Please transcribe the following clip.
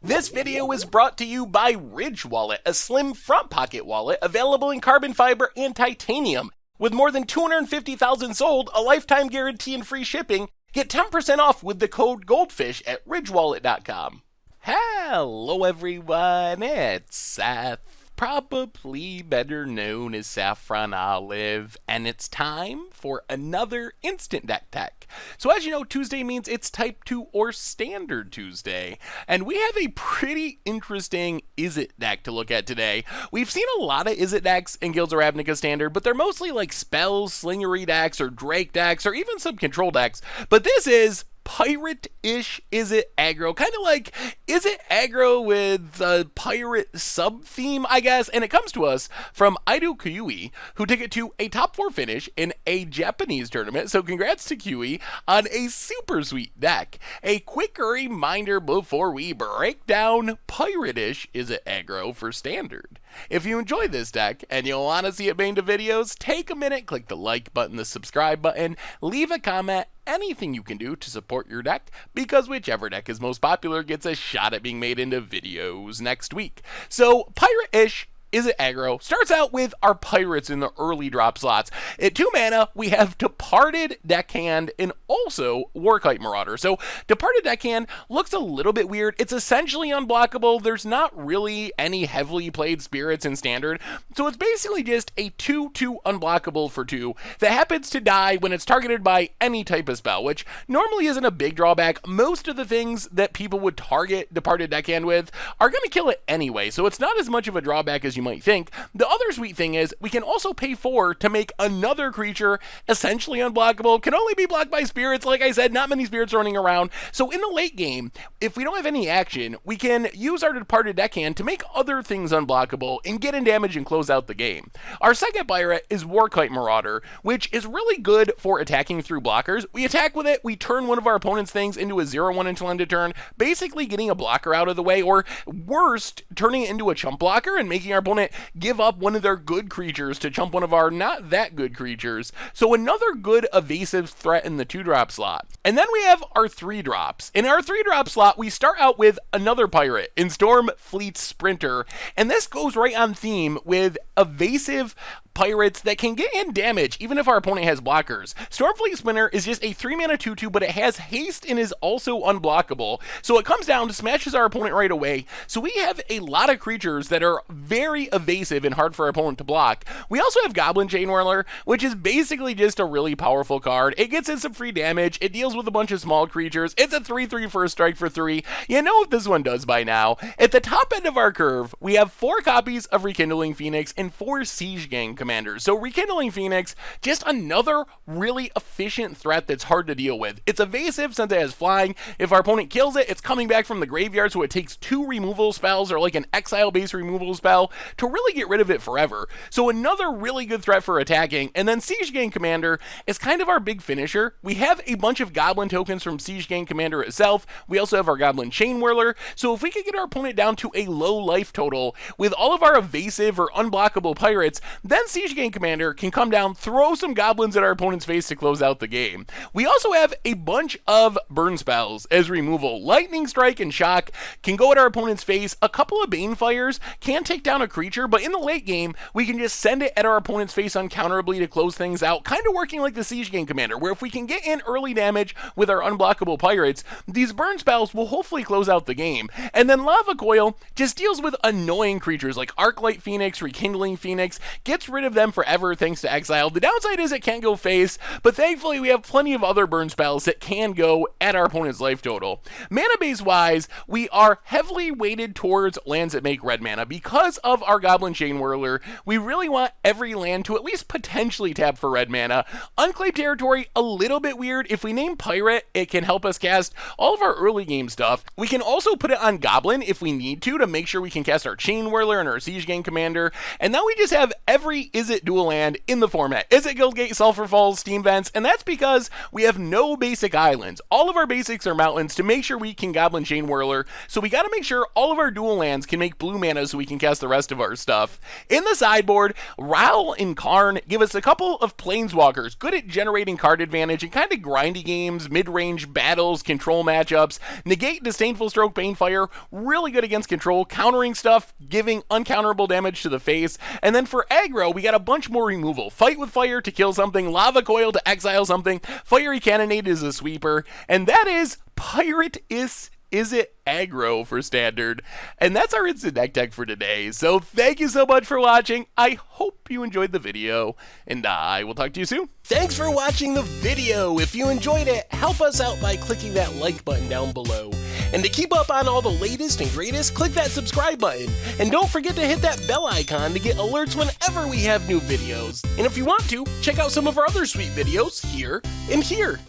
This video is brought to you by Ridge Wallet, a slim front pocket wallet available in carbon fiber and titanium. With more than 250,000 sold, a lifetime guarantee and free shipping, get 10% off with the code GOLDFISH at ridgewallet.com. Hello everyone, it's Seth, probably better known as Saffron Olive, and it's time for another Instant Deck Tech. So as you know, Tuesday means it's Type 2 or Standard Tuesday, and we have a pretty interesting Izzet deck to look at today. We've seen a lot of Izzet decks in Guilds of Ravnica Standard, but they're mostly like spells, slingery decks, or Drake decks, or even some control decks, but this is pirate-ish Izzet aggro, kind of like Izzet aggro with a pirate sub-theme, I guess, and it comes to us from Ido Kyui, who took it to a top 4 finish in a Japanese tournament, so congrats to Kyui on a super sweet deck. A quick reminder before we break down pirate-ish Izzet aggro for Standard. If you enjoy this deck and you'll want to see it made into videos, take a minute, click the like button, the subscribe button, leave a comment, anything you can do to support your deck, because whichever deck is most popular gets a shot at being made into videos next week. So, pirate-ish Izzet aggro starts out with our pirates in the early drop slots. At 2 mana, we have Departed Deckhand and also Arclight Marauder. So Departed Deckhand looks a little bit weird. It's essentially unblockable. There's not really any heavily played spirits in Standard. So it's basically just a 2/2 unblockable for 2 that happens to die when it's targeted by any type of spell, which normally isn't a big drawback. Most of the things that people would target Departed Deckhand with are going to kill it anyway, so it's not as much of a drawback as you might think. The other sweet thing is we can also pay 4 to make another creature essentially unblockable. Can only be blocked by spirits. Like I said, not many spirits running around. So in the late game, if we don't have any action, we can use our Departed Deckhand to make other things unblockable and get in damage and close out the game. Our second pirate is Arclight Marauder, which is really good for attacking through blockers. We attack with it, we turn one of our opponent's things into a 0/1 until end of turn, basically getting a blocker out of the way, or worst, turning it into a chump blocker and making our opponent give up one of their good creatures to chump one of our not that good creatures. So another good evasive threat in the 2-drop slot. And then we have our 3-drops. In our 3-drop slot, we start out with another pirate in Stormfleet Sprinter, and this goes right on theme with evasive pirates that can get in damage even if our opponent has blockers. Stormfleet Sprinter is just a 3-mana 2/2, but it has haste and is also unblockable. So it comes down, smashes our opponent right away. So we have a lot of creatures that are very evasive and hard for our opponent to block. We also have Goblin Chainwhirler, which is basically just a really powerful card. It gets in some free damage. It deals with a bunch of small creatures. It's a 3/3 first strike for 3. You know what this one does by now. At the top end of our curve, we have 4 copies of Rekindling Phoenix and 4 Siege Gang commanders. So Rekindling Phoenix, just another really efficient threat that's hard to deal with. It's evasive since it has flying. If our opponent kills it, it's coming back from the graveyard, so it takes 2 removal spells or like an exile-based removal spell to really get rid of it forever. So another really good threat for attacking. And then Siege Gang Commander is kind of our big finisher. We have a bunch of Goblin tokens from Siege Gang Commander itself. We also have our Goblin Chainwhirler. So if we could get our opponent down to a low life total with all of our evasive or unblockable pirates, then Siege Gang Commander can come down, throw some goblins at our opponent's face to close out the game. We also have a bunch of burn spells as removal. Lightning Strike and Shock can go at our opponent's face. A couple of Banefires can take down a creature, but in the late game, we can just send it at our opponent's face uncounterably to close things out, kind of working like the Siege Gang Commander, where if we can get in early damage with our unblockable pirates, these burn spells will hopefully close out the game. And then Lava Coil just deals with annoying creatures like Arclight Phoenix, Rekindling Phoenix, gets rid of them forever thanks to exile. The downside is it can't go face, but thankfully we have plenty of other burn spells that can go at our opponent's life total. Mana base wise, we are heavily weighted towards lands that make red mana. Because of our Goblin Chainwhirler, we really want every land to at least potentially tap for red mana. Unclaimed Territory, a little bit weird. If we name Pirate, it can help us cast all of our early game stuff. We can also put it on Goblin if we need to make sure we can cast our Chainwhirler and our Siege Gang Commander. And now we just have every Izzet dual land in the format. Izzet Guildgate, Sulphur Falls, Steam Vents, and that's because we have no basic islands. All of our basics are mountains to make sure we can Goblin Chain Whirler, so we gotta make sure all of our dual lands can make blue mana so we can cast the rest of our stuff. In the sideboard, Ral and Karn give us a couple of Planeswalkers, good at generating card advantage and kind of grindy games, mid-range battles, control matchups. Negate, Disdainful Stroke, Banefire, really good against control, countering stuff, giving uncounterable damage to the face. And then for aggro, we got a bunch more removal. Fight with Fire to kill something, Lava Coil to exile something, Fiery Cannonade is a sweeper, and that is Pirate Izzet aggro for standard. And that's our instant deck tech for today. So thank you so much for watching. I hope you enjoyed the video, and I will talk to you soon. Thanks for watching the video. If you enjoyed it, help us out by clicking that like button down below. And to keep up on all the latest and greatest, click that subscribe button. And don't forget to hit that bell icon to get alerts whenever we have new videos. And if you want to, check out some of our other sweet videos here and here.